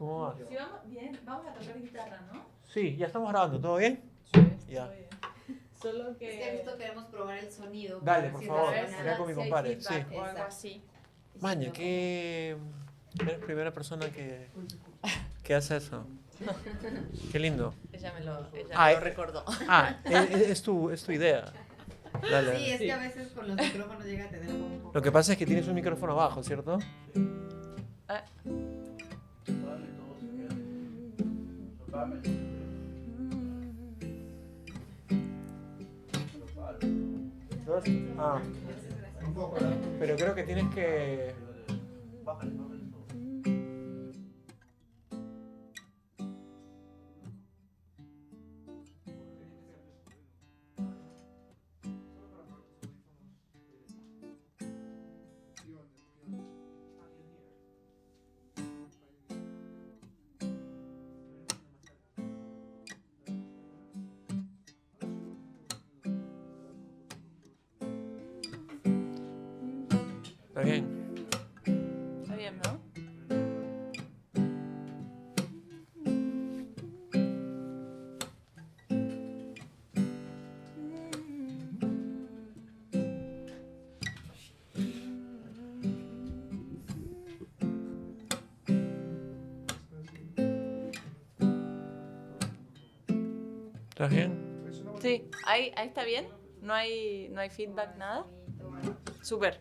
¿Cómo vas? Sí, vamos bien, vamos a tocar guitarra, ¿no? Sí, ya estamos grabando, ¿todo bien? Sí, Ya. todo bien. Solo que... Es que justo queremos probar el sonido. Dale, para por ver si favor, resuena. acá con mi si hay compadre, feedback sí. o algo Exacto. así. Y si Maña, no, ¿qué...? Eres la primera persona que hace eso. Qué lindo. Ella me lo Ah, recordó. Ah, es tu idea. Dale, Sí, dale. es que a veces con los micrófonos llega a tener como un poco. Lo que pasa es que tienes un micrófono abajo, ¿cierto? Ah, Ah, pero creo que tienes que... Está bien. está bien, ¿no? ¿Estás bien? Sí, ahí está bien. No hay feedback, nada. Súper.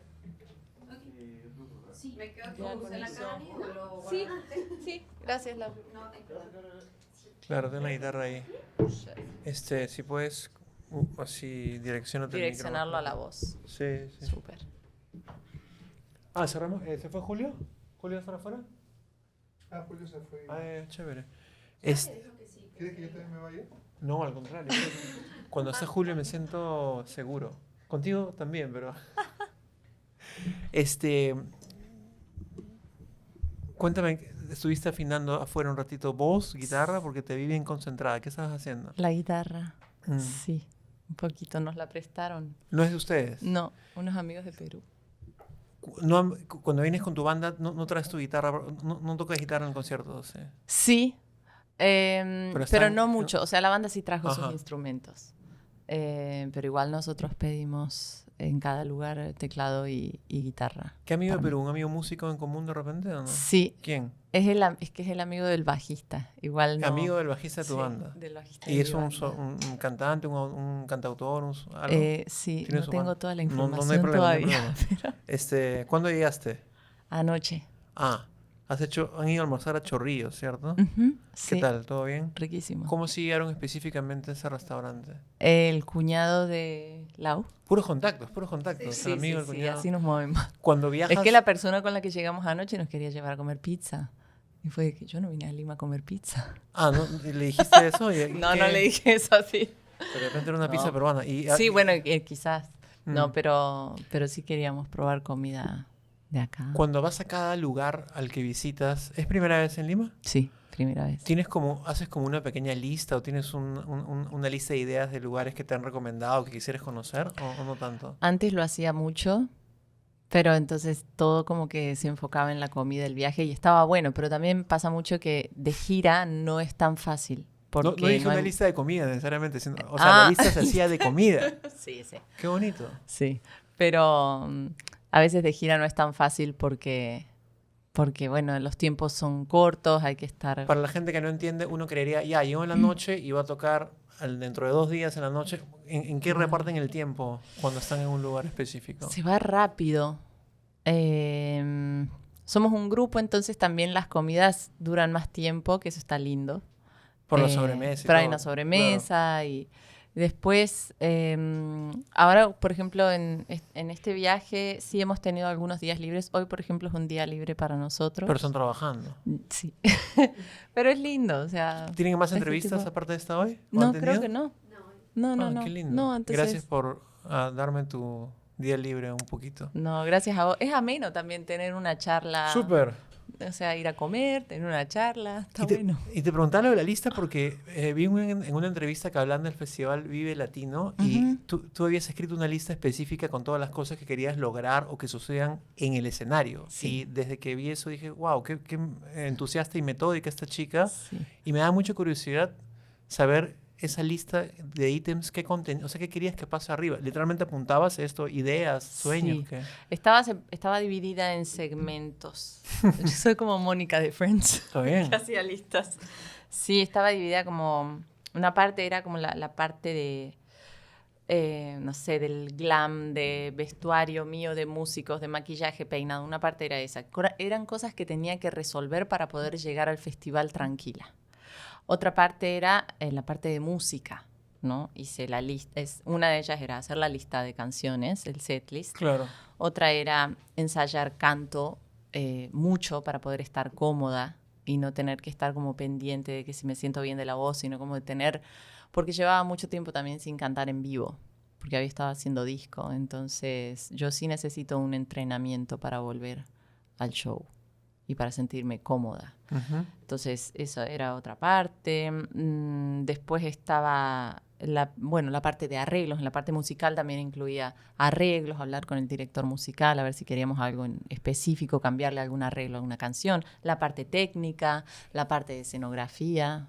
Sí, me quedo Ya, con con la eso. cara o lo Sí, guardo antes. sí. Gracias, Lau. No, hay problema. Claro, ten la guitarra ahí. Si puedes, así, direccionate el Direccionarlo a la micrófono. voz. Sí, sí. Súper. Ah, cerramos. ¿Se fue Julio? ¿Julio está afuera? Ah, Julio se fue. Chévere. ¿Sabes que dijo que sí? ¿Quieres que yo también me vaya? No, al contrario. Cuando está Julio me siento seguro. Contigo también, pero... Cuéntame, ¿estuviste afinando afuera un ratito voz, guitarra? Porque te vi bien concentrada. ¿Qué estabas haciendo? La guitarra. Mm. Sí, un poquito nos la prestaron. ¿No es de ustedes? No, unos amigos de Perú. Cuando vienes con tu banda, no traes tu guitarra, no tocas guitarra en conciertos. ¿Sí? Sí, Pero pero están- no mucho. O sea, la banda sí trajo Ajá. sus instrumentos. Pero igual nosotros pedimos en cada lugar teclado y guitarra. ¿Qué amigo de También. Perú? ¿Un amigo músico en común de repente o no? Sí, ¿Quién? es que es el amigo del bajista. Igual no. Amigo del bajista de tu Sí, banda. del bajista ¿Y de es mi un, banda. un cantante, un cantautor, algo? Sí, ¿Tiene no su tengo banda? toda la No hay información problema, no hay todavía. problema. pero ¿Cuándo llegaste? anoche. Ah, han ido a almorzar a Chorrillos, ¿cierto? Ujú, ¿Qué sí, tal? ¿Todo bien? riquísimo. ¿Cómo siguieron específicamente ese restaurante? El cuñado de Lau. Puros contactos. Sí, el amigo, el sí, cuñado. así nos movemos. Cuando viajas... Es que la persona con la que llegamos anoche nos quería llevar a comer pizza. Y fue de que yo no vine a Lima a comer pizza. Ah, ¿no? ¿Le dijiste eso? No, no le dije eso así. Pero de repente era una No. pizza peruana. Sí, bueno, quizás. Mm. No, pero sí queríamos probar comida de acá. Cuando vas a cada lugar al que visitas, ¿es primera vez en Lima? Sí, primera vez. ¿Haces como una pequeña lista o tienes una lista de ideas de lugares que te han recomendado que quisieras conocer o no tanto? Antes lo hacía mucho, pero entonces todo como que se enfocaba en la comida del viaje y estaba bueno, pero también pasa mucho que de gira no es tan fácil. No Porque dije hay- una lista de comida necesariamente. O sea, la lista se hacía de comida. Sí, sí. Qué bonito. Sí, pero a veces de gira no es tan fácil porque bueno, los tiempos son cortos, hay que estar... Para la gente que no entiende, uno creería, ya, llegó en la noche y va a tocar dentro de 2 días en la noche. ¿En qué reparten el tiempo cuando están en un lugar específico? Se va rápido. Somos un grupo, entonces también las comidas duran más tiempo, que eso está lindo. Por la sobremesa y Pero hay todo, una sobremesa y después, ahora, por ejemplo, en este viaje sí hemos tenido algunos días libres. Hoy, por ejemplo, es un día libre para nosotros. Pero están trabajando. Sí. Pero es lindo, o sea... ¿Tienen más este entrevistas tipo- aparte de esta hoy? ¿O No, han creo tenido? que no. No. Qué lindo. No, entonces... Gracias por darme tu día libre un poquito. No, gracias a vos. Es ameno también tener una charla Súper. o sea, ir a comer, tener una charla, está Y te, bueno. y te preguntaba lo de la lista porque vi en una entrevista que hablan del festival Vive Latino y Ujú. tú habías escrito una lista específica con todas las cosas que querías lograr o que sucedan en el escenario. Sí. Y desde que vi eso dije, wow, qué entusiasta y metódica esta chica. Sí. Y me da mucha curiosidad saber esa lista de ítems, o sea, qué querías que pase arriba. Literalmente apuntabas esto, ideas, sueños. Sí. ¿Qué? Estaba dividida en segmentos. Yo soy como Mónica de Friends, Está bien. que hacía listas. Sí, estaba dividida como... Una parte era como la parte de, no sé, del glam, de vestuario mío, de músicos, de maquillaje, peinado. Una parte era esa. Eran cosas que tenía que resolver para poder llegar al festival tranquila. Otra parte era la parte de música, ¿no? Hice la lista. Una de ellas era hacer la lista de canciones, el setlist. Claro. Otra era ensayar canto mucho para poder estar cómoda y no tener que estar como pendiente de que si me siento bien de la voz, sino como de tener... Porque llevaba mucho tiempo también sin cantar en vivo, porque había estado haciendo disco. Entonces yo sí necesito un entrenamiento para volver al show y para sentirme cómoda. Ujú. Entonces, eso era otra parte. Después estaba la parte de arreglos. En la parte musical también incluía arreglos, hablar con el director musical, a ver si queríamos algo en específico, cambiarle algún arreglo a una canción. La parte técnica, la parte de escenografía.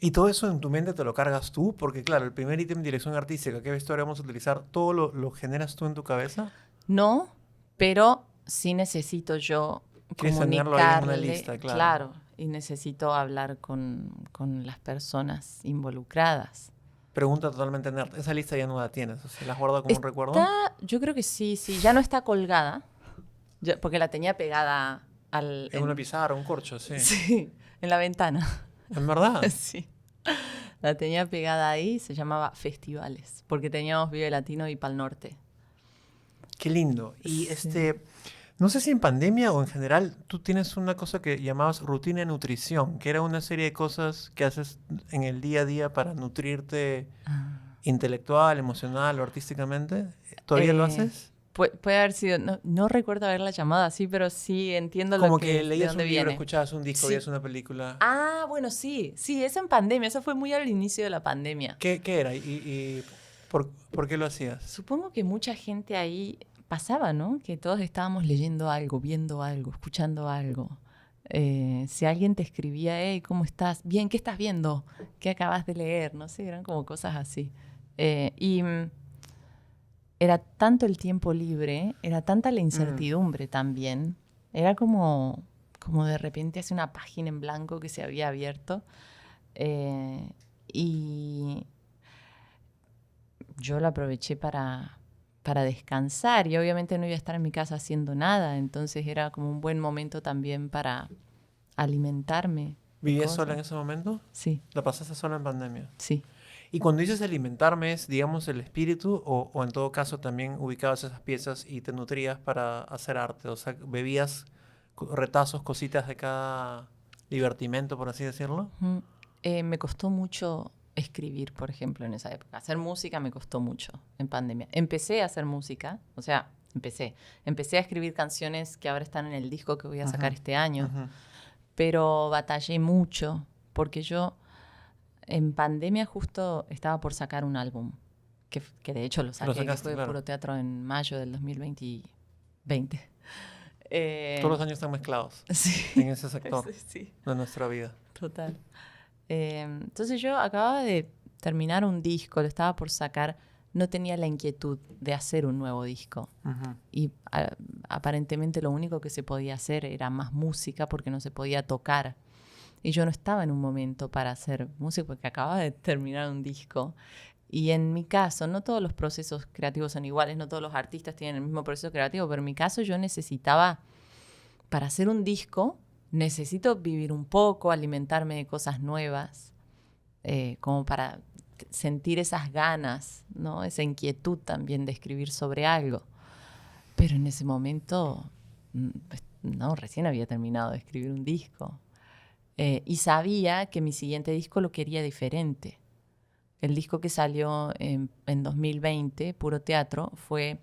Y todo eso en tu mente te lo cargas tú, porque claro, el primer ítem, dirección artística, ¿qué vestuario vamos a utilizar? ¿Todo lo generas tú en tu cabeza? No, pero sí necesito yo Quieres tenerlo ahí en una comunicarle, lista, claro. claro, y necesito hablar con las personas involucradas. Pregunta totalmente nerd. Esa lista ya no la tienes, o sea, ¿la has guardado como un recuerdo? Yo creo que sí, ya no está colgada, porque la tenía pegada En una pizarra, un corcho, sí. sí, en la ventana. ¿En verdad? Sí. La tenía pegada ahí, se llamaba Festivales, porque teníamos Vive Latino y Pal Norte. Qué lindo. Y Sí. no sé si en pandemia o en general, tú tienes una cosa que llamabas rutina de nutrición, que era una serie de cosas que haces en el día a día para nutrirte intelectual, emocional o artísticamente. ¿Todavía lo haces? Puede haber sido, no recuerdo haberla llamado así, pero sí entiendo Como lo que de leías un dónde libro, viene. escuchabas un disco, Sí. veías una película. Ah, bueno, sí, eso en pandemia, eso fue muy al inicio de la pandemia. ¿Qué era? ¿Y por qué lo hacías? Supongo que mucha gente ahí pasaba, ¿no? Que todos estábamos leyendo algo, viendo algo, escuchando algo. Si alguien te escribía, hey, ¿cómo estás? Bien, ¿qué estás viendo? ¿Qué acabas de leer? No sé, eran como cosas así. Era tanto el tiempo libre, era tanta la incertidumbre también. Era como de repente hace una página en blanco que se había abierto. Y yo lo aproveché para descansar y obviamente no iba a estar en mi casa haciendo nada, entonces era como un buen momento también para alimentarme. ¿Vivías cosas. sola en ese momento? Sí, ¿La pasaste sola en pandemia? sí. Y cuando dices alimentarme, ¿es, digamos, el espíritu o en todo caso también ubicabas esas piezas y te nutrías para hacer arte? O sea, ¿bebías retazos, cositas de cada divertimento, por así decirlo? Me costó mucho escribir, por ejemplo, en esa época. Hacer música me costó mucho en pandemia. Empecé a hacer música, o sea, empecé a escribir canciones que ahora están en el disco que voy a sacar este año, pero batallé mucho porque yo en pandemia justo estaba por sacar un álbum, que de hecho lo saqué, sacaste, que fue claro. Puro Teatro en mayo del 2020. Todos los años están mezclados Sí. en ese sector Sí, de nuestra vida. total. Entonces yo acababa de terminar un disco, lo estaba por sacar, no tenía la inquietud de hacer un nuevo disco. Y aparentemente lo único que se podía hacer era más música porque no se podía tocar. Y yo no estaba en un momento para hacer música porque acababa de terminar un disco. Y en mi caso, no todos los procesos creativos son iguales, no todos los artistas tienen el mismo proceso creativo, pero en mi caso yo necesitaba, para hacer un disco, necesito vivir un poco, alimentarme de cosas nuevas, como para sentir esas ganas, ¿no? Esa inquietud también de escribir sobre algo. Pero en ese momento, no, recién había terminado de escribir un disco. Y sabía que mi siguiente disco lo quería diferente. El disco que salió en 2020, Puro Teatro, fue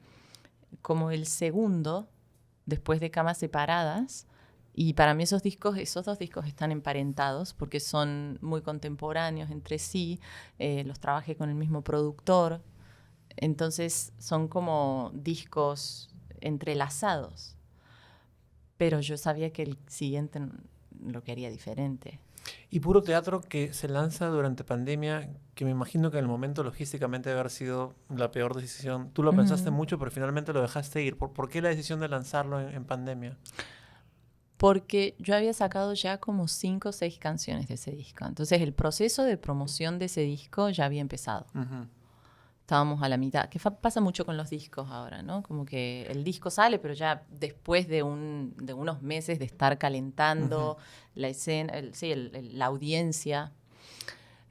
como el segundo, después de Camas Separadas, Y para mí esos dos discos están emparentados porque son muy contemporáneos entre sí. Los trabajé con el mismo productor. Entonces son como discos entrelazados. Pero yo sabía que el siguiente lo quería diferente. Y Puro Teatro, que se lanza durante pandemia, que me imagino que en el momento logísticamente debe haber sido la peor decisión. Tú lo pensaste mucho, pero finalmente lo dejaste ir. ¿Por qué la decisión de lanzarlo en pandemia? Porque yo había sacado ya como 5 o 6 canciones de ese disco. Entonces el proceso de promoción de ese disco ya había empezado. Estábamos a la mitad. Que pasa mucho con los discos ahora, ¿no? Como que el disco sale, pero ya después de unos meses de estar calentando la escena, la audiencia.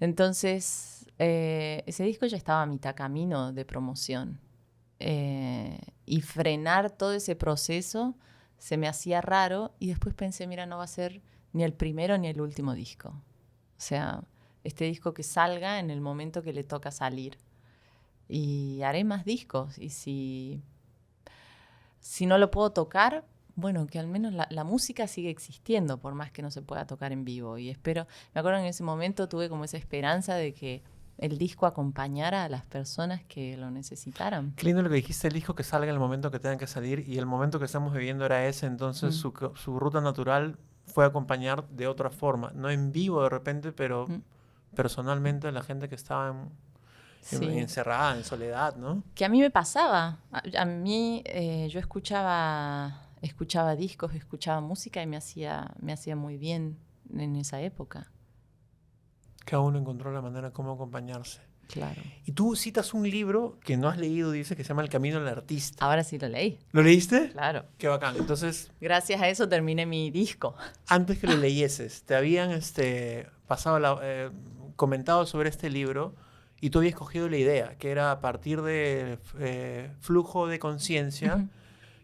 Entonces, ese disco ya estaba a mitad camino de promoción. Y frenar todo ese proceso se me hacía raro. Y después pensé, mira, no va a ser ni el primero ni el último disco. O sea, este disco que salga en el momento que le toca salir. Y haré más discos. Y si no lo puedo tocar, bueno, que al menos la música sigue existiendo, por más que no se pueda tocar en vivo. Y espero, me acuerdo en ese momento tuve como esa esperanza de que el disco acompañara a las personas que lo necesitaran. Qué lindo lo que dijiste, el disco que salga en el momento que tenga que salir, y el momento que estamos viviendo era ese, entonces su ruta natural fue acompañar de otra forma, no en vivo de repente, pero personalmente a la gente que estaba encerrada, en soledad, ¿no? Que a mí me pasaba. A mí yo escuchaba discos, escuchaba música y me hacía muy bien en esa época. Cada uno encontró la manera cómo acompañarse. Claro. Y tú citas un libro que no has leído, dice, que se llama El Camino del Artista. Ahora sí lo leí. ¿Lo leíste? Claro. Qué bacán. Entonces, gracias a eso terminé mi disco. Antes que lo leyeses, te habían comentado sobre este libro y tú habías escogido la idea, que era a partir de flujo de conciencia,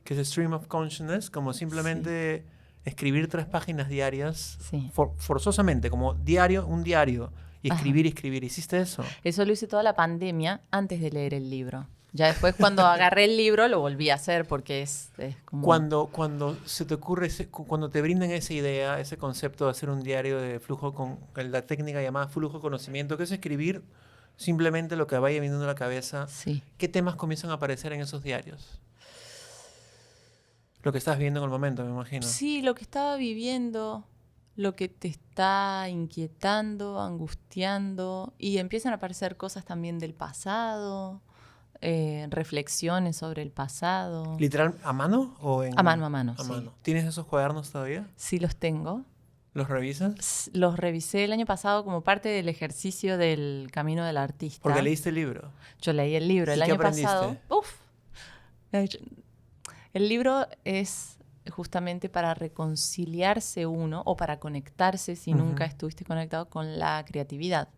que es Stream of Consciousness, como simplemente escribir 3 páginas diarias, forzosamente, como un diario, y escribir. ¿Hiciste eso? Eso lo hice toda la pandemia antes de leer el libro. Ya después, cuando agarré el libro, lo volví a hacer porque es como... Cuando se te ocurre, cuando te brindan esa idea, ese concepto de hacer un diario de flujo, con la técnica llamada flujo de conocimiento, que es escribir simplemente lo que vaya viniendo a la cabeza, ¿qué temas comienzan a aparecer en esos diarios? Lo que estás viendo en el momento, me imagino. Sí, lo que estaba viviendo, lo que te está inquietando, angustiando, y empiezan a aparecer cosas también del pasado, reflexiones sobre el pasado. ¿Literal a mano o a mano, a sí. mano? ¿Tienes esos cuadernos todavía? Sí, los tengo. ¿Los revisas? Los revisé el año pasado como parte del ejercicio del Camino del Artista. Porque leíste el libro. Yo leí el libro el año pasado. El libro es justamente para reconciliarse uno o para conectarse, si nunca estuviste conectado, con la creatividad,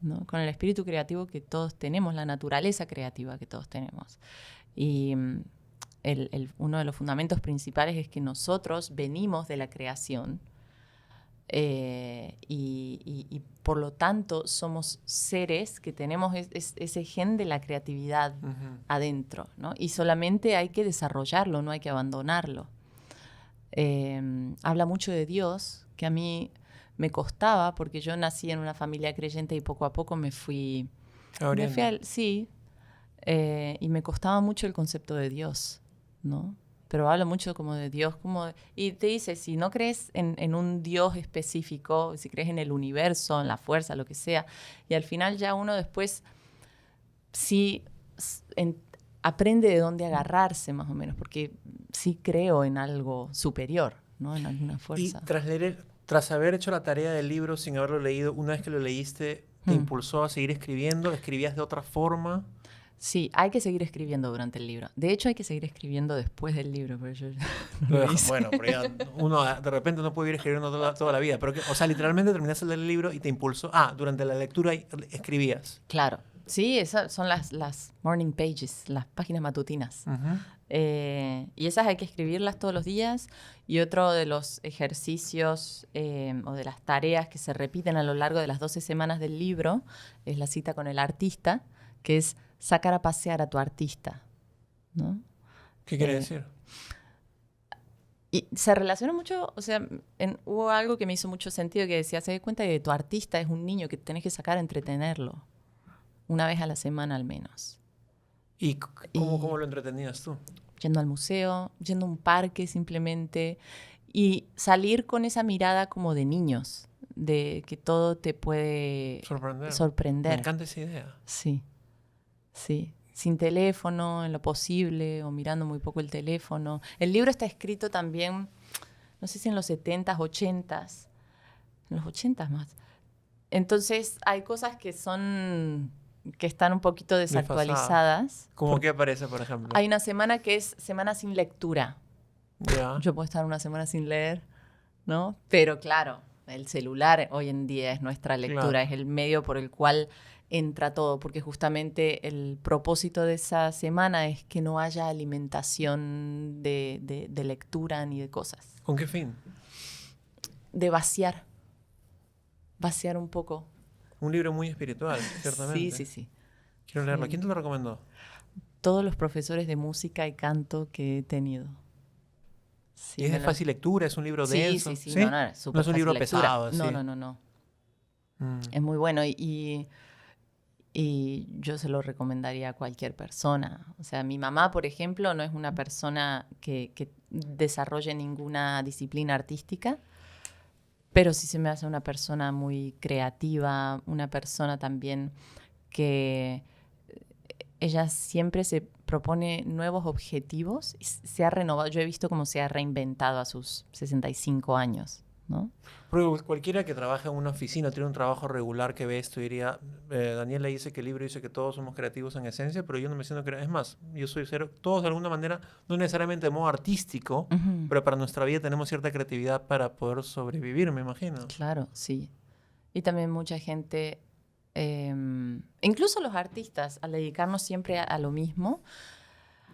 ¿no? Con el espíritu creativo que todos tenemos, la naturaleza creativa que todos tenemos. Y uno de los fundamentos principales es que nosotros venimos de la creación y por lo tanto somos seres que tenemos ese gen de la creatividad adentro, ¿no? Y solamente hay que desarrollarlo, no hay que abandonarlo. Habla mucho de Dios, que a mí me costaba porque yo nací en una familia creyente y poco a poco me fui y me costaba mucho el concepto de Dios, ¿no? Pero habla mucho como de Dios, y te dice, si no crees en un Dios específico, si crees en el universo, en la fuerza, lo que sea, y al final ya uno después sí aprende de dónde agarrarse más o menos, porque sí creo en algo superior, ¿no? En alguna fuerza. Y tras haber hecho la tarea del libro sin haberlo leído, una vez que lo leíste, ¿te impulsó a seguir escribiendo? ¿Escribías de otra forma? Sí, hay que seguir escribiendo durante el libro. De hecho, hay que seguir escribiendo después del libro. Pero yo bueno, pero ya uno de repente no puede ir escribiendo toda la vida. Pero o sea, literalmente terminaste de leer el libro y te impulsó. Durante la lectura escribías. Claro. Sí, esas son las morning pages, las páginas matutinas. Y esas hay que escribirlas todos los días. Y otro de los ejercicios o de las tareas que se repiten a lo largo de las 12 semanas del libro es la cita con el artista, que es sacar a pasear a tu artista, ¿no? ¿Qué quiere decir? Y se relaciona mucho, o sea, hubo algo que me hizo mucho sentido que decía, se da cuenta de que tu artista es un niño que tenés que sacar a entretenerlo una vez a la semana al menos. ¿Y cómo lo entretenías tú? Yendo al museo, yendo a un parque simplemente y salir con esa mirada como de niños, de que todo te puede sorprender. Me encanta esa idea. Sí, sí. Sin teléfono, en lo posible, o mirando muy poco el teléfono. El libro está escrito también, no sé si en los 70s, 80s, en los 80s más. Entonces hay cosas que están un poquito desactualizadas. ¿Cómo qué aparece, por ejemplo? Hay una semana que es semana sin lectura. Ya. Yo puedo estar una semana sin leer, ¿no? Pero claro, el celular hoy en día es nuestra lectura, Claro. es el medio por el cual entra todo, porque justamente el propósito de esa semana es que no haya alimentación de lectura ni de cosas. ¿Con qué fin? De vaciar un poco. Un libro muy espiritual, ciertamente. Sí. Quiero leerlo. Sí. ¿Quién te lo recomendó? Todos los profesores de música y canto que he tenido. Sí, ¿Y es de fácil lectura? ¿Es un libro denso? Sí. No, es súper No es un libro fácil lectura. pesado, así. No. Es muy bueno y yo se lo recomendaría a cualquier persona. O sea, mi mamá, por ejemplo, no es una persona que desarrolle ninguna disciplina artística, pero sí se me hace una persona muy creativa, una persona también que ella siempre se propone nuevos objetivos y se ha renovado. Yo he visto cómo se ha reinventado a sus 65 años, ¿no? Porque cualquiera que trabaja en una oficina, tiene un trabajo regular que ve esto, diría, Daniela dice que el libro dice que todos somos creativos en esencia, pero yo no me siento creativo. Es más, yo soy cero. Todos de alguna manera, no necesariamente de modo artístico, pero para nuestra vida tenemos cierta creatividad para poder sobrevivir, me imagino. Claro, sí. Y también mucha gente, incluso los artistas, al dedicarnos siempre a lo mismo,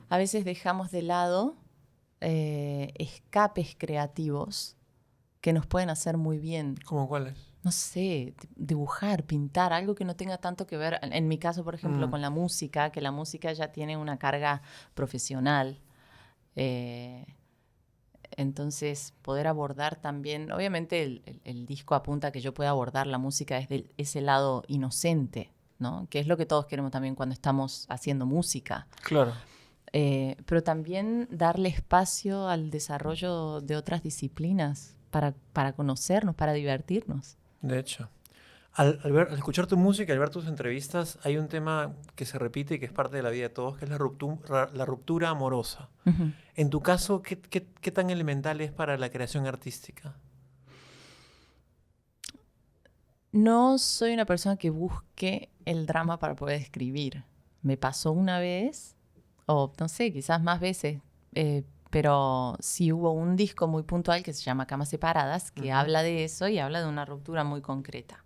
a veces dejamos de lado escapes creativos que nos pueden hacer muy bien. ¿Cómo cuáles? No sé, dibujar, pintar, algo que no tenga tanto que ver, en mi caso, por ejemplo, con la música, que la música ya tiene una carga profesional. Entonces, poder abordar también, obviamente el disco apunta a que yo pueda abordar la música desde ese lado inocente, ¿no? Que es lo que todos queremos también cuando estamos haciendo música. Claro. Pero también darle espacio al desarrollo de otras disciplinas para conocernos, para divertirnos. De hecho, al escuchar tu música, al ver tus entrevistas, hay un tema que se repite y que es parte de la vida de todos, que es la ruptura amorosa. Uh-huh. En tu caso, ¿qué tan elemental es para la creación artística? No soy una persona que busque el drama para poder escribir. Me pasó una vez, o no sé, quizás más veces, pero sí hubo un disco muy puntual que se llama Camas Separadas, que habla de eso y habla de una ruptura muy concreta.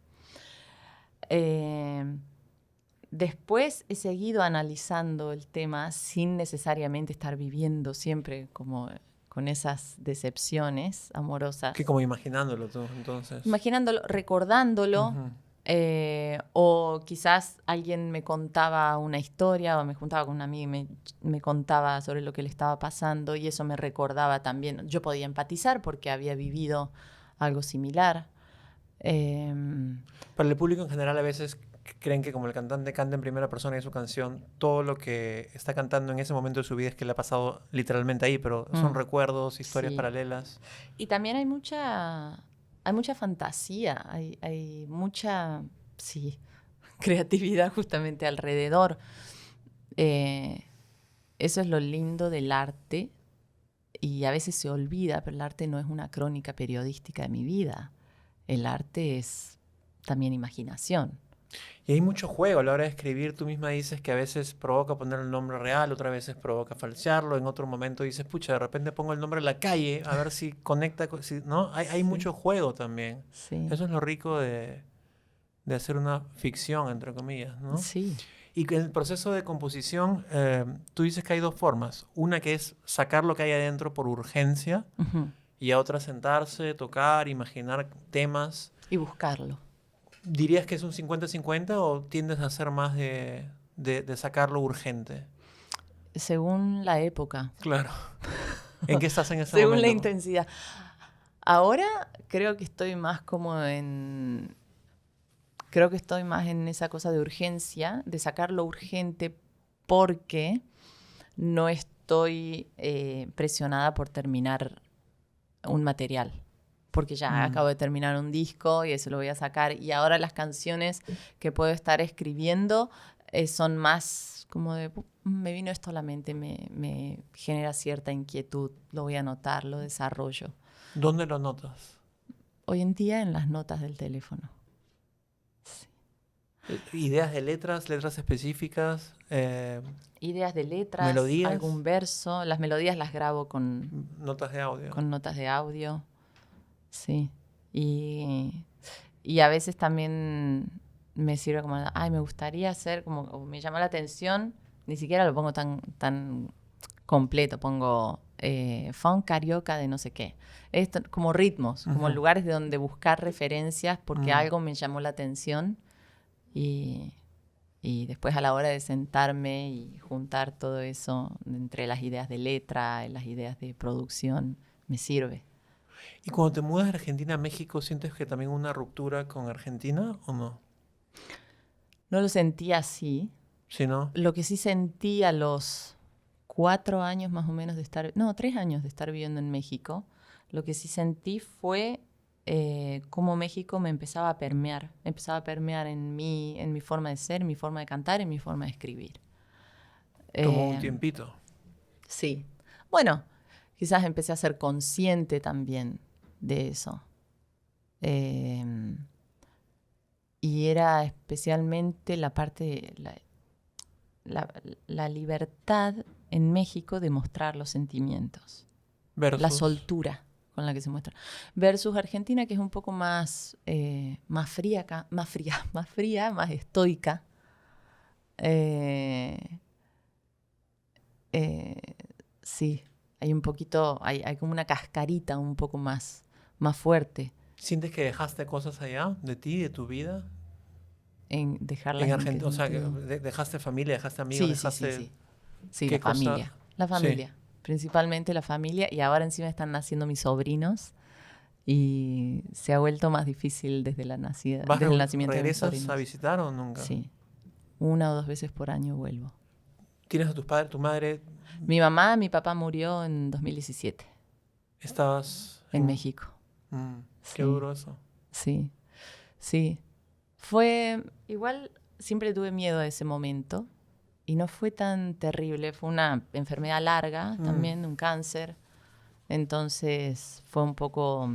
Después he seguido analizando el tema sin necesariamente estar viviendo siempre como con esas decepciones amorosas. Que como imaginándolo tú, entonces. Imaginándolo, recordándolo. O quizás alguien me contaba una historia o me juntaba con una amiga y me contaba sobre lo que le estaba pasando y eso me recordaba también. Yo podía empatizar porque había vivido algo similar. Para el público en general a veces creen que como el cantante canta en primera persona en su canción, todo lo que está cantando en ese momento de su vida es que le ha pasado literalmente ahí, pero son recuerdos, historias paralelas. Y también hay mucha fantasía, hay mucha, creatividad justamente alrededor. Eso es lo lindo del arte y a veces se olvida, pero el arte no es una crónica periodística de mi vida. El arte es también imaginación. Y hay mucho juego a la hora de escribir. Tú misma dices que a veces provoca poner el nombre real, otras veces provoca falsearlo, en otro momento dices, pucha, de repente pongo el nombre de la calle, a ver si conecta, ¿no? Hay mucho juego también. Sí. Eso es lo rico de hacer una ficción, entre comillas, ¿no? Sí. Y en el proceso de composición, tú dices que hay dos formas. Una que es sacar lo que hay adentro por urgencia, y a otra sentarse, tocar, imaginar temas. Y buscarlo. ¿Dirías que es un 50-50 o tiendes a hacer más de sacarlo urgente? Según la época. Claro. ¿En qué estás en ese según momento? la intensidad. Ahora creo que estoy más como en... Creo que estoy más en esa cosa de urgencia, de sacar lo urgente porque no estoy presionada por terminar un material. Porque ya acabo de terminar un disco y eso lo voy a sacar. Y ahora las canciones que puedo estar escribiendo son más como de, me vino esto a la mente, me genera cierta inquietud, lo voy a anotar, lo desarrollo. ¿Dónde lo notas? Hoy en día en las notas del teléfono. ¿Ideas de letras específicas? Ideas de letras, ¿Melodías? algún verso. Las melodías las grabo Notas de audio. con notas de audio. Sí. Y a veces también me sirve como, ay, me gustaría hacer, como o me llama la atención, ni siquiera lo pongo tan completo, pongo funk carioca de no sé qué. Esto, como ritmos, como lugares de donde buscar referencias porque algo me llamó la atención y después a la hora de sentarme y juntar todo eso entre las ideas de letra y las ideas de producción, me sirve. ¿Y cuando te mudas de Argentina a México, sientes que también una ruptura con Argentina o no? No lo sentí así. ¿Sí, no? Lo que sí sentí a los 4 años más o menos de estar... No, 3 años de estar viviendo en México. Lo que sí sentí fue cómo México me empezaba a permear. Empezaba a permear en mi forma de ser, en mi forma de cantar, en mi forma de escribir. Tomó un tiempito. Sí. Bueno, quizás empecé a ser consciente también de eso. Y era especialmente la parte de la libertad en México de mostrar los sentimientos. Versus. La soltura con la que se muestra. Versus Argentina, que es un poco más fría, más estoica. Sí, hay un poquito, hay como una cascarita un poco más fuerte. ¿Sientes que dejaste cosas allá de ti, de tu vida? En dejarlas En Argentina, o sea, sentido. dejaste familia, dejaste amigos, Sí, dejaste... sí. Sí, ¿Qué la cosa? familia. La familia. Principalmente la familia. Y ahora encima están naciendo mis sobrinos. Y se ha vuelto más difícil desde el nacimiento de mis ¿Regresas sobrinos. a visitar o nunca? Sí. 1 o 2 veces por año vuelvo. ¿Tienes a tus padres, tu madre? Mi papá murió en 2017. ¿Estabas En México. Qué duro eso. Sí. Fue... Igual siempre tuve miedo a ese momento. Y no fue tan terrible. Fue una enfermedad larga también, un cáncer. Entonces fue un poco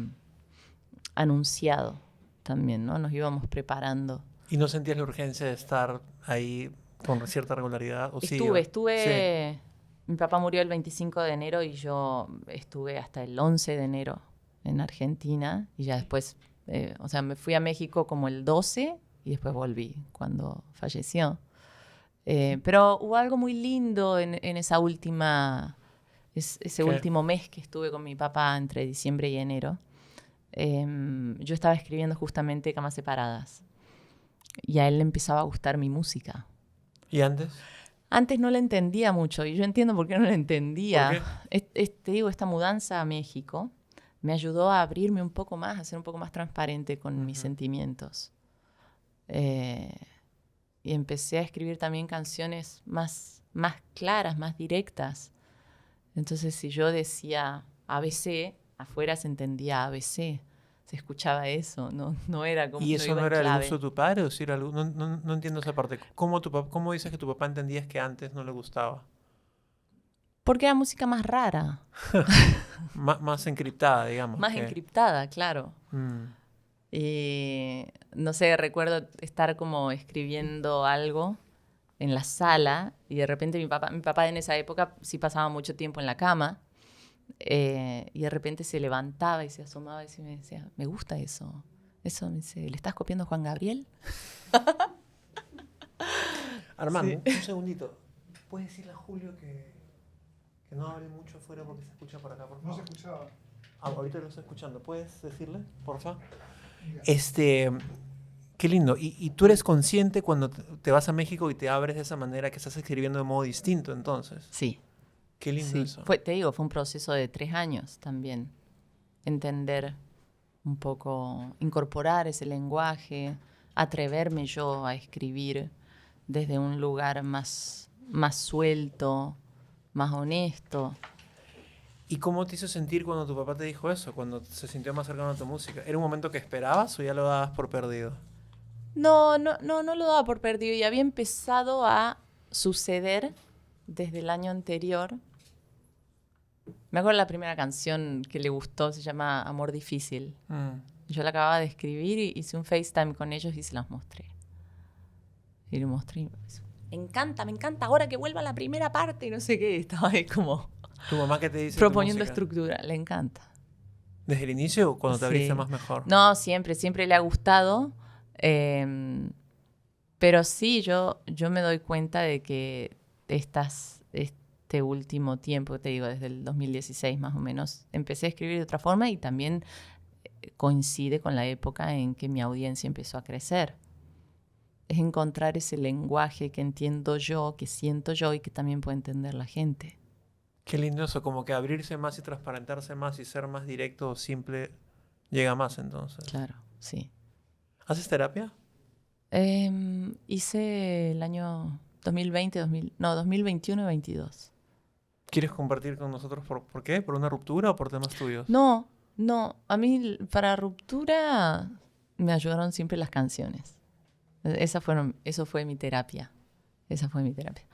anunciado también, ¿no? Nos íbamos preparando. ¿Y no sentías la urgencia de estar ahí con cierta regularidad? ¿O Estuve. Sí. Mi papá murió el 25 de enero y yo estuve hasta el 11 de enero en Argentina. Y ya después, me fui a México como el 12 y después volví cuando falleció. Pero hubo algo muy lindo en esa última... Ese último mes que estuve con mi papá entre diciembre y enero. Yo estaba escribiendo justamente Camas Separadas. Y a él le empezaba a gustar mi música. ¿Y antes? Antes no la entendía mucho. Y yo entiendo por qué no la entendía. ¿Por qué? Te digo, esta mudanza a México me ayudó a abrirme un poco más, a ser un poco más transparente con mis sentimientos. Y empecé a escribir también canciones más claras, más directas. Entonces, si yo decía ABC, afuera se entendía ABC. Se escuchaba eso, no era como... ¿Y eso no era clave. el gusto de tu padre? ¿O si era no entiendo esa parte. ¿Cómo dices que tu papá entendías que antes no le gustaba? Porque era música más rara. Más encriptada, digamos. Más encriptada, claro. Y no sé, recuerdo estar como escribiendo algo en la sala y de repente mi papá en esa época sí pasaba mucho tiempo en la cama y de repente se levantaba y se asomaba y me decía, me gusta eso. Eso me dice, ¿le estás copiando a Juan Gabriel? Armando, un segundito. ¿Puedes decirle a Julio que no hable mucho afuera porque se escucha por acá, por favor? No se escuchaba. Ahorita lo estoy escuchando. ¿Puedes decirle, porfa? Qué lindo. ¿Y tú eres consciente cuando te vas a México y te abres de esa manera que estás escribiendo de modo distinto entonces? Sí. Qué lindo Sí. eso. Te digo, fue un proceso de 3 años también. Entender un poco, incorporar ese lenguaje, atreverme yo a escribir desde un lugar más suelto, más honesto. ¿Y cómo te hizo sentir cuando tu papá te dijo eso? Cuando se sintió más cercano a tu música. ¿Era un momento que esperabas o ya lo dabas por perdido? No lo daba por perdido y había empezado a suceder desde el año anterior. Me acuerdo la primera canción que le gustó, se llama Amor Difícil. Yo la acababa de escribir y hice un FaceTime con ellos y se las mostré. Y le mostré y me encanta, ahora que vuelva la primera parte y no sé qué. Estaba ahí como ¿Tu mamá qué te dice? proponiendo tu música? estructura, le encanta. ¿Desde el inicio o cuando te abriste Sí. más mejor? No, siempre le ha gustado. Pero sí, yo me doy cuenta de que este último tiempo, te digo, desde el 2016 más o menos, empecé a escribir de otra forma y también coincide con la época en que mi audiencia empezó a crecer. Es encontrar ese lenguaje que entiendo yo, que siento yo y que también puede entender la gente. Qué lindo eso, como que abrirse más y transparentarse más y ser más directo o simple llega más entonces. Claro, sí. ¿Haces terapia? Hice el año 2020, 2021 y 2022. ¿Quieres compartir con nosotros por qué? ¿Por una ruptura o por temas tuyos? No, a mí para ruptura me ayudaron siempre las canciones. Eso fue mi terapia. Esa fue mi terapia.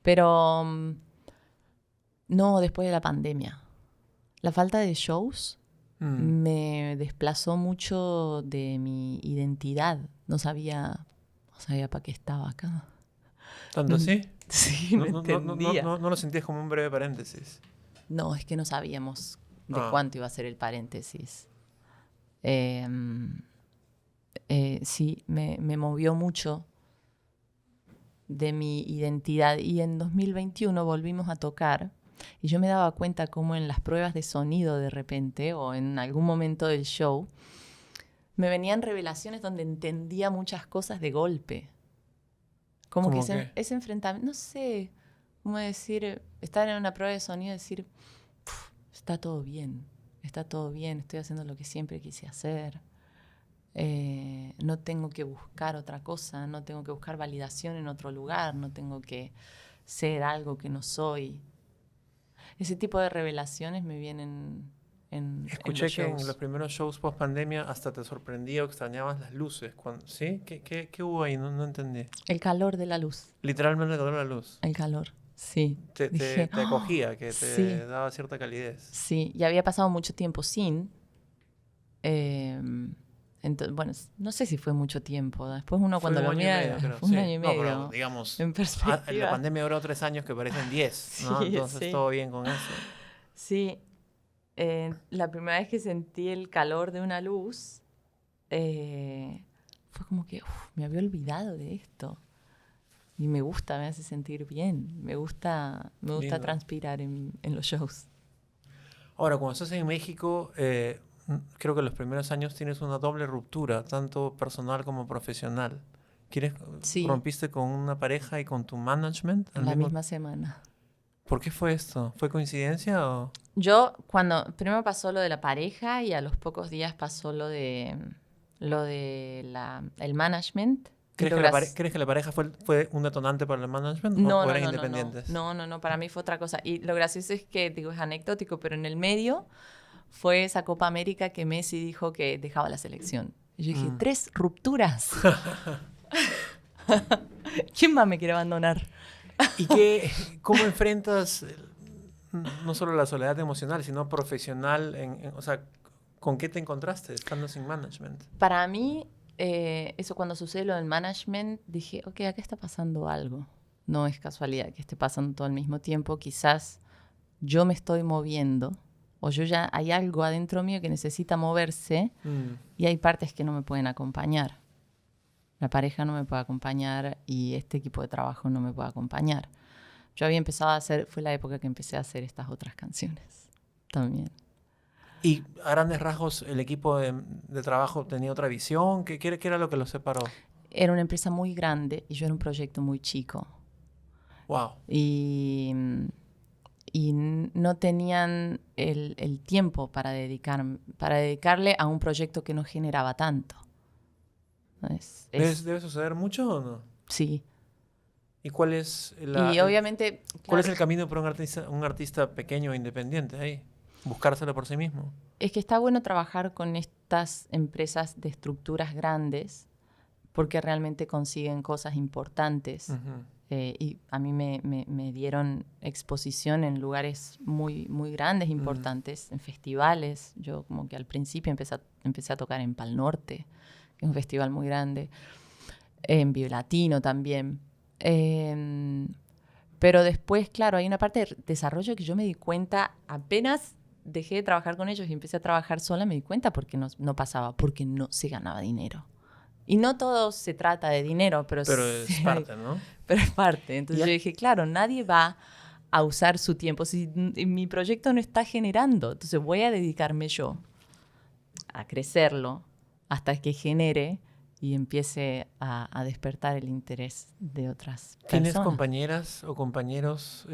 Pero no, después de la pandemia. La falta de shows me desplazó mucho de mi identidad. No sabía para qué estaba acá. ¿Tanto así? Sí, no entendía. No lo sentías como un breve paréntesis. No, es que no sabíamos de cuánto iba a ser el paréntesis. Sí, me movió mucho de mi identidad. Y en 2021 volvimos a tocar y yo me daba cuenta cómo en las pruebas de sonido de repente o en algún momento del show me venían revelaciones donde entendía muchas cosas de golpe. Como que ese enfrentamiento, no sé, cómo decir, estar en una prueba de sonido y decir, está todo bien, estoy haciendo lo que siempre quise hacer. No tengo que buscar otra cosa, no tengo que buscar validación en otro lugar, no tengo que ser algo que no soy. Ese tipo de revelaciones me vienen Escuché que en los primeros shows post pandemia hasta te sorprendía o extrañabas las luces. ¿Sí? ¿Qué hubo ahí? No entendí. El calor de la luz. Literalmente el calor de la luz. El calor, sí. Te acogía, que sí. te daba cierta calidez. Sí, y había pasado mucho tiempo sin. Entonces, bueno, no sé si fue mucho tiempo. Después uno cuando lo mira, fue un año y medio. Pero, digamos, en perspectiva. La pandemia duró 3 años que parecen 10, ¿no? Sí, Entonces todo bien con eso. Sí. La primera vez que sentí el calor de una luz, fue como que me había olvidado de esto. Y me hace sentir bien. Me gusta transpirar en los shows. Ahora, cuando estás en México, creo que los primeros años tienes una doble ruptura, tanto personal como profesional. Sí. ¿Rompiste con una pareja y con tu management? La misma semana. ¿Por qué fue esto? ¿Fue coincidencia o...? Yo, primero pasó lo de la pareja y a los pocos días pasó lo de el management. ¿Crees que la pareja fue un detonante para el management o eran independientes? No, para mí fue otra cosa. Y lo gracioso es que, es anecdótico, pero en el medio fue esa Copa América que Messi dijo que dejaba la selección. Y yo dije, 3 rupturas. ¿Quién más me quiere abandonar? ¿Y cómo enfrentas no solo la soledad emocional, sino profesional? O sea, ¿con qué te encontraste estando sin management? Para mí, eso cuando sucede lo del management, dije, ok, acá está pasando algo. No es casualidad que esté pasando todo al mismo tiempo. Quizás yo me estoy moviendo o hay algo adentro mío que necesita moverse y hay partes que no me pueden acompañar. La pareja no me puede acompañar y este equipo de trabajo no me puede acompañar. Yo había empezado fue la época que empecé a hacer estas otras canciones también. Y a grandes rasgos, ¿el equipo de trabajo tenía otra visión? ¿Qué era lo que los separó? Era una empresa muy grande y yo era un proyecto muy chico. Wow. Y y no tenían el tiempo para dedicarle a un proyecto que no generaba tanto. ¿Debe suceder mucho o no? Sí. ¿Y cuál es Y obviamente... cuál es claro, el camino para un artista pequeño e independiente ahí? Buscárselo por sí mismo. es que está bueno trabajar con estas empresas de estructuras grandes porque realmente consiguen cosas importantes. Ujú. Y a mí me dieron exposición en lugares muy, muy grandes, importantes, en festivales. Yo como que al principio empecé a tocar en Pal Norte, que es un festival muy grande, en Violatino también. Pero después, claro, hay una parte de desarrollo que yo me di cuenta apenas dejé de trabajar con ellos y empecé a trabajar sola, me di cuenta porque no pasaba, porque no se ganaba dinero. Y no todo se trata de dinero, pero es parte, ¿no? pero es parte. Entonces Ya. yo dije, claro, nadie va a usar su tiempo si mi proyecto no está generando. Entonces voy a dedicarme yo a crecerlo hasta que genere y empiece a despertar el interés de otras ¿Tienes personas. compañeras o compañeros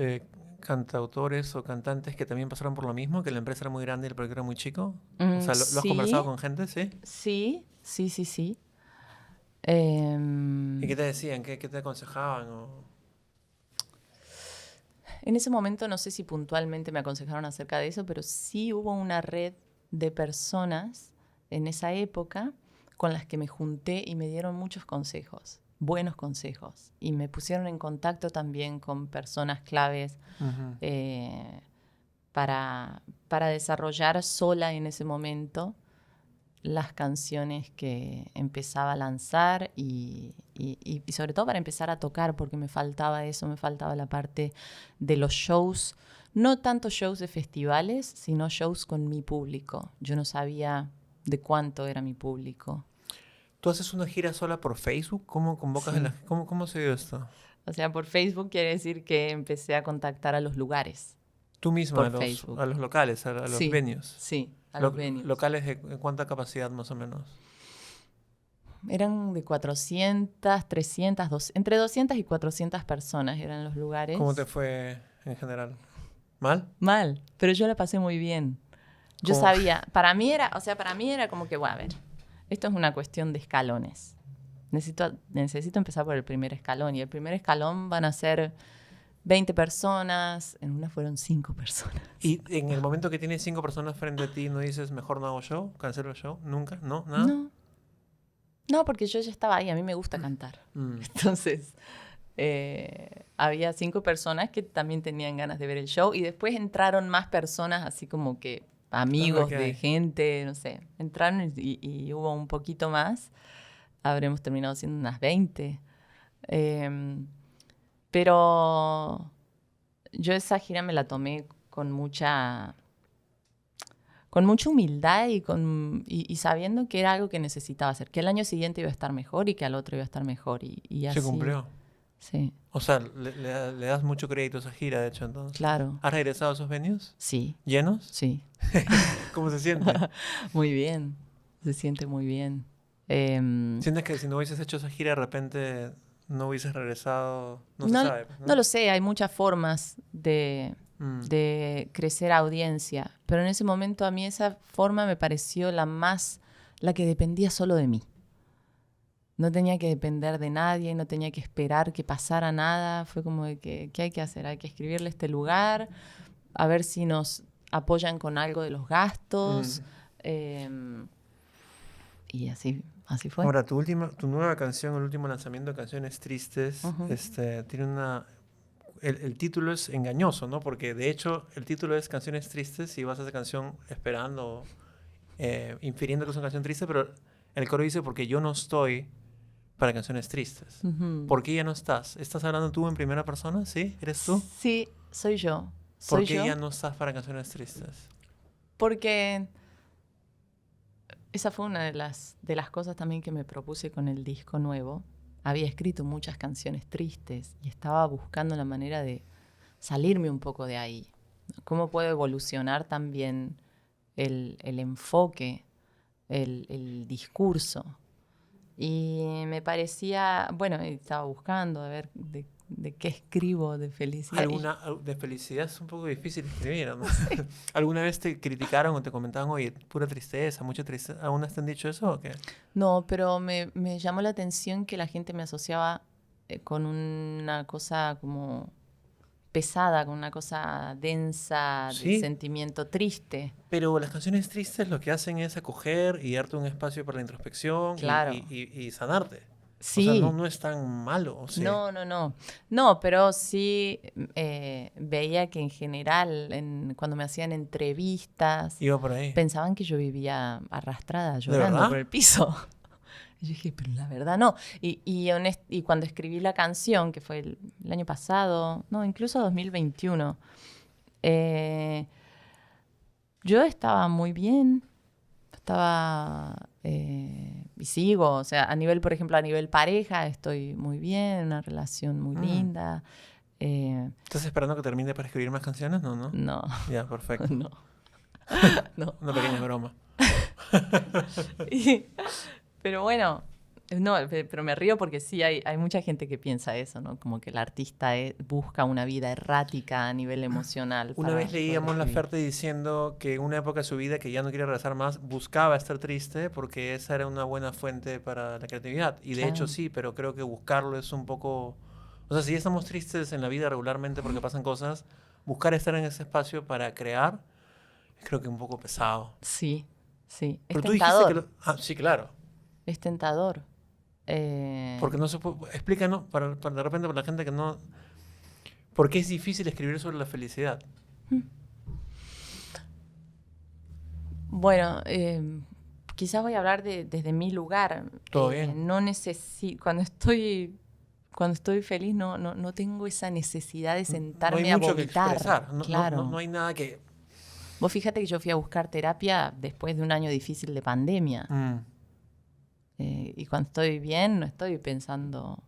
cantautores o cantantes que también pasaron por lo mismo, que la empresa era muy grande y el proyecto era muy chico? O sea, ¿lo has conversado con gente? Sí. Sí. ¿Y qué te decían? ¿Qué te aconsejaban? En ese momento no sé si puntualmente me aconsejaron acerca de eso, pero sí hubo una red de personas en esa época con las que me junté y me dieron muchos consejos, buenos consejos. Y me pusieron en contacto también con personas claves para desarrollar sola en ese momento las canciones que empezaba a lanzar y sobre todo para empezar a tocar, porque me faltaba eso, me faltaba la parte de los shows, no tanto shows de festivales, sino shows con mi público. Yo no sabía de cuánto era mi público. ¿Tú haces una gira sola por Facebook? ¿Cómo convocas Sí. ¿Cómo se dio esto? O sea, por Facebook quiere decir que empecé a contactar a los lugares. Tú misma, Por a los Facebook. locales, a los Sí, venues. sí, a los venues. ¿Locales de cuánta capacidad más o menos? Eran de 400, 300, entre 200 y 400 personas eran los lugares. ¿Cómo te fue en general? ¿Mal? Mal, pero yo la pasé muy bien. Yo ¿Cómo? sabía, para mí era como que, bueno, a ver, esto es una cuestión de escalones. Necesito empezar por el primer escalón y el primer escalón van a ser 20 personas, en una fueron 5 personas. ¿Y en el momento que tienes 5 personas frente a ti no dices mejor no hago show? ¿Cancelo el show? ¿Nunca? ¿No? ¿Nada? No, porque yo ya estaba ahí, a mí me gusta cantar. Entonces, había 5 personas que también tenían ganas de ver el show y después entraron más personas así como que amigos de gente, no sé. Entraron y hubo un poquito más. Habremos terminado siendo unas 20. Pero yo esa gira me la tomé con mucha humildad y sabiendo que era algo que necesitaba hacer, que el año siguiente iba a estar mejor y que al otro iba a estar mejor. Y así. ¿Se cumplió? Sí. O sea, le das mucho crédito a esa gira, de hecho, entonces. Claro. ¿Has regresado a esos venues? Sí. ¿Llenos? Sí. ¿Cómo se siente? Muy bien. Se siente muy bien. ¿Sientes que si no hubieses hecho esa gira de repente no hubieses regresado? No se sabe. No lo sé, hay muchas formas de crecer audiencia, pero en ese momento a mí esa forma me pareció la que dependía solo de mí. No tenía que depender de nadie, no tenía que esperar que pasara nada. Fue como de que, ¿qué hay que hacer? Hay que escribirle a este lugar, a ver si nos apoyan con algo de los gastos. Y así fue. Ahora, tu nueva canción, el último lanzamiento de Canciones Tristes, tiene el título es engañoso, ¿no? Porque de hecho el título es Canciones Tristes y vas a esa canción esperando, infiriendo que es una canción triste, pero el coro dice porque yo no estoy para canciones tristes. ¿Por qué ya no estás? ¿Estás hablando tú en primera persona? ¿Sí? ¿Eres tú? Sí, soy yo. ¿Por qué ya no estás para canciones tristes? Porque esa fue una de las cosas también que me propuse con el disco nuevo. Había escrito muchas canciones tristes y estaba buscando la manera de salirme un poco de ahí. ¿Cómo puedo evolucionar también el enfoque, el discurso? Y me parecía, bueno, estaba buscando a ver de qué escribo de felicidad. De felicidad es un poco difícil escribir, ¿no? ¿Alguna vez te criticaron o te comentaban, oye, pura tristeza, mucha tristeza? ¿Alguna vez te han dicho eso o qué? No, pero me llamó la atención que la gente me asociaba con una cosa como pesada, con una cosa densa, de Sí. sentimiento triste. Pero las canciones tristes lo que hacen es acoger y darte un espacio para la introspección Claro. y sanarte. Sí. O sea, no es tan malo. ¿Sí? No. No, pero sí veía que en general, cuando me hacían entrevistas, Iba por ahí. pensaban que yo vivía arrastrada, llorando verdad? por el piso. Y yo dije, pero la verdad no. Y cuando escribí la canción, que fue el año pasado, no, incluso 2021, yo estaba muy bien, y sigo, o sea, por ejemplo, a nivel pareja, estoy muy bien, una relación muy linda. ¿Estás esperando que termine para escribir más canciones? No. No, Ya, perfecto. no. No. Una pequeña broma. Pero bueno, no, pero me río porque sí hay mucha gente que piensa eso, ¿no? Como que el artista busca una vida errática a nivel emocional. Una vez poder leíamos la escribir. Laferte diciendo que en una época de su vida que ya no quiere regresar más, buscaba estar triste porque esa era una buena fuente para la creatividad. Y de Claro. hecho sí, pero creo que buscarlo es un poco... O sea, si ya estamos tristes en la vida regularmente porque pasan cosas, buscar estar en ese espacio para crear, creo que un poco pesado. Sí. Es Pero tú tentador. dijiste que... sí, claro. Es tentador. Porque no se puede... Explícanos, para de repente para la gente que no... ¿Por qué es difícil escribir sobre la felicidad? Bueno, quizás voy a hablar desde mi lugar. Todo bien. No necesito... Cuando estoy feliz no tengo esa necesidad de sentarme no hay a mucho vomitar. que expresar. Claro. No hay nada que... Vos fíjate que yo fui a buscar terapia después de un año difícil de pandemia. Y cuando estoy bien, no estoy pensando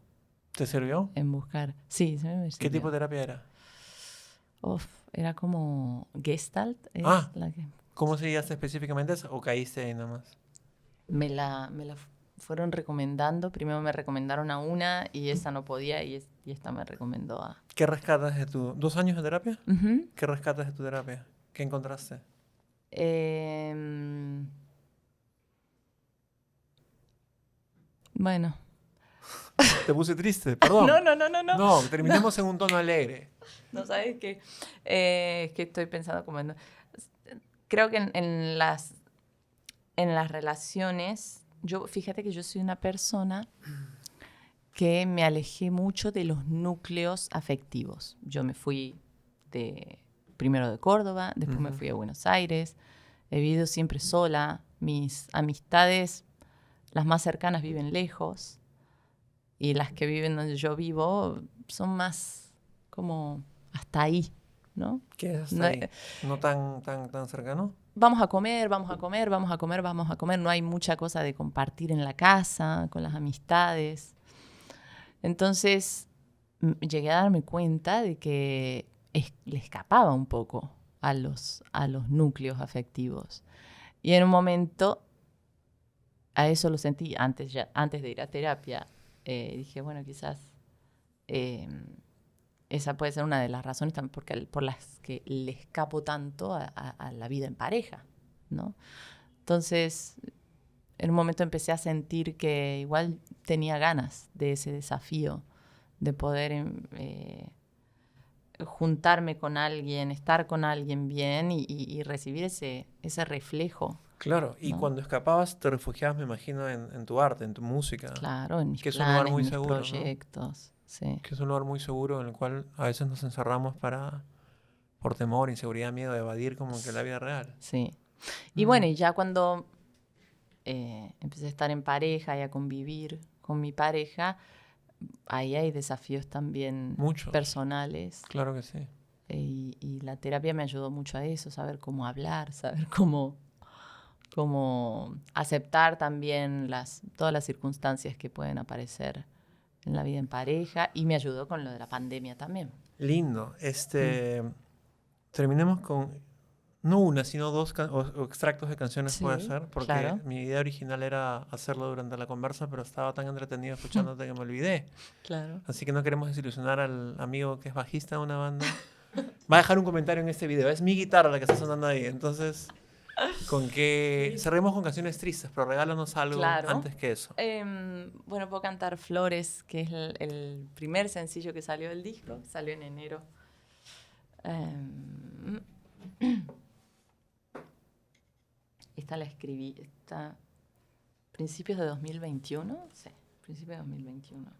¿Te sirvió? en buscar. Sí, se me ¿Qué sirvió. tipo de terapia era? Era como Gestalt. La que ¿Cómo se llama específicamente eso? ¿O caíste ahí nomás? me la fueron recomendando. Primero me recomendaron a una y esa no podía y esta me recomendó a... ¿Qué rescatas de tu... 2 años de terapia? Ujú. ¿Qué rescatas de tu terapia? ¿Qué encontraste? Bueno. Te puse triste, perdón. No. No, terminemos en un tono alegre. No sabes qué. Es que estoy pensando como creo que en las relaciones, fíjate que yo soy una persona que me alejé mucho de los núcleos afectivos. Yo me fui primero de Córdoba, después me fui a Buenos Aires, he vivido siempre sola, mis amistades, las más cercanas viven lejos y las que viven donde yo vivo son más como hasta ahí, ¿no? ¿Qué es hasta ahí? ¿No tan cercano? Vamos a comer. No hay mucha cosa de compartir en la casa, con las amistades. Entonces, llegué a darme cuenta de que le escapaba un poco a los núcleos afectivos. Y en un momento, a eso lo sentí antes de ir a terapia. Dije, bueno, quizás esa puede ser una de las razones también por las que le escapo tanto a la vida en pareja, ¿no? Entonces, en un momento empecé a sentir que igual tenía ganas de ese desafío, de poder juntarme con alguien, estar con alguien bien y recibir ese reflejo. Claro, y ¿no? cuando escapabas te refugiabas, me imagino, en tu arte, en tu música. Claro, en mis que es un lugar planes, muy mis seguro, proyectos. ¿No? Sí. Que es un lugar muy seguro en el cual a veces nos encerramos por temor, inseguridad, miedo de evadir como que la vida real. Sí. Y bueno, y ya cuando empecé a estar en pareja y a convivir con mi pareja, ahí hay desafíos también Muchos. personales. Claro que sí. Y la terapia me ayudó mucho a eso, saber cómo hablar, saber cómo aceptar también todas las circunstancias que pueden aparecer en la vida en pareja, y me ayudó con lo de la pandemia también. Lindo. Terminemos con No una, sino dos o extractos de canciones Sí, puede ser, porque claro. mi idea original era hacerlo durante la conversa, pero estaba tan entretenido escuchándote que me olvidé. Claro. Así que no queremos desilusionar al amigo que es bajista de una banda. Va a dejar un comentario en este video. Es mi guitarra la que está sonando ahí. Entonces, con que cerremos con canciones tristes, pero regálanos algo Claro. antes que eso. Bueno, puedo cantar Flores, que es el primer sencillo que salió del disco. Salió en enero. Esta la escribí, esta principios de 2021. Sí, principios de 2021.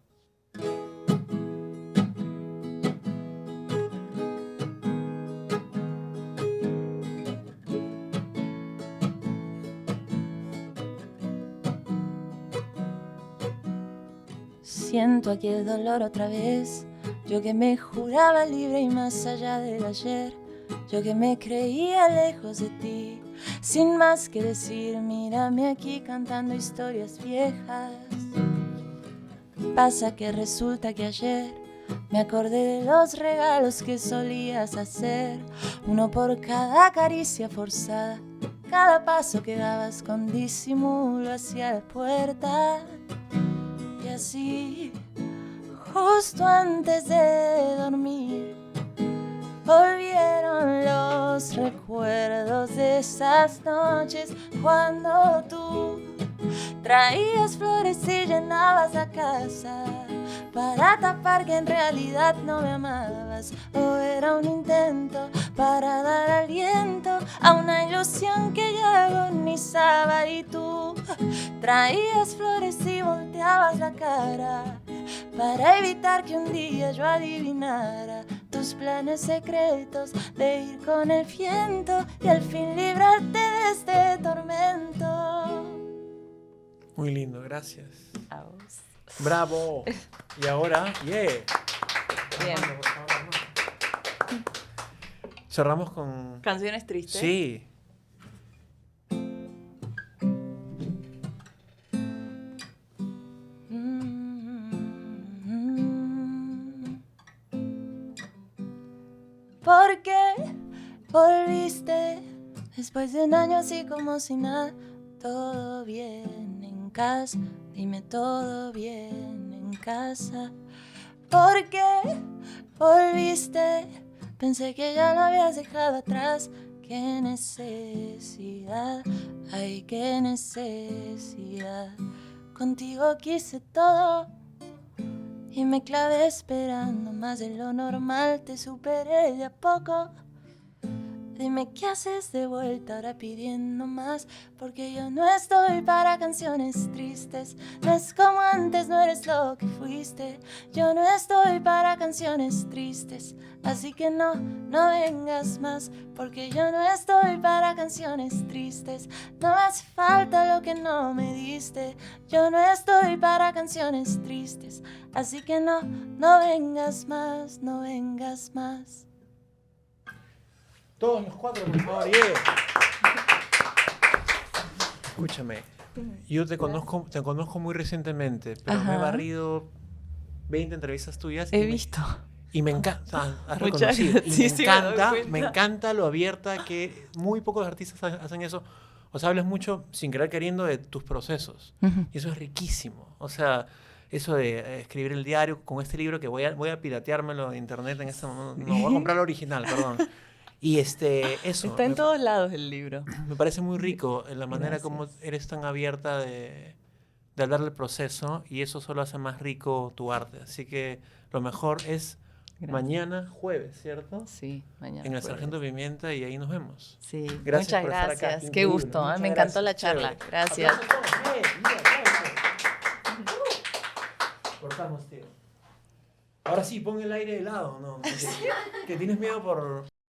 Siento aquí el dolor otra vez. Yo que me juraba libre y más allá del ayer. Yo que me creía lejos de ti. Sin más que decir, mírame aquí cantando historias viejas. Pasa que resulta que ayer me acordé de los regalos que solías hacer. Uno por cada caricia forzada. Cada paso que dabas con disimulo hacia la puerta. Y así, justo antes de dormir, volvieron los recuerdos de esas noches cuando tú traías flores y llenabas la casa para tapar que en realidad no me amabas. O era un intento para dar aliento a una ilusión que ya agonizaba. Y tú traías flores y volteabas la cara para evitar que un día yo adivinara tus planes secretos de ir con el viento y al fin librarte de este tormento. Muy lindo, gracias. A vos. ¡Bravo! Y ahora, ¡yeah! Bien. Cerramos con... ¿Canciones tristes? Sí. ¿Por qué volviste después de un año así como si nada? Todo bien en casa, dime todo bien en casa. ¿Por qué volviste? Pensé que ya lo habías dejado atrás. Qué necesidad, ay, qué necesidad. Contigo quise todo y me clavé esperando más de lo normal. Te superé de a poco. Dime qué haces de vuelta ahora pidiendo más, porque yo no estoy para canciones tristes. No es como antes, no eres lo que fuiste. Yo no estoy para canciones tristes, así que no vengas más, porque yo no estoy para canciones tristes. No me hace falta lo que no me diste. Yo no estoy para canciones tristes, así que no vengas más, no vengas más. Todos los cuatro, por favor, yeah. Escúchame, yo te conozco muy recientemente, pero me he Ajá. barrido 20 entrevistas tuyas. He visto. Y me encanta, has Muchas reconocido. gracias. Y Sí, me doy cuenta. me encanta lo abierta que muy pocos artistas hacen eso. O sea, hablas mucho, sin querer queriendo, de tus procesos. Y eso es riquísimo. O sea, eso de escribir el diario con este libro que voy a pirateármelo de internet en este momento. No, voy a comprar el original, perdón. Y eso. Está en todos lados el libro. Me parece muy rico la manera Gracias. como eres tan abierta de hablar del proceso, y eso solo hace más rico tu arte. Así que lo mejor es Gracias. mañana jueves, ¿cierto? Sí, mañana. En el jueves. Sargento Pimienta, y ahí nos vemos. Sí, Gracias muchas por estar acá. gracias. Qué Increíble. gusto. Muchas Me encantó la gracias. charla. Chévere. Gracias. Aplausos todos. Bien, aplausos. Cortamos, tío. Ahora sí, pon el aire de lado, ¿no? Que tienes miedo por...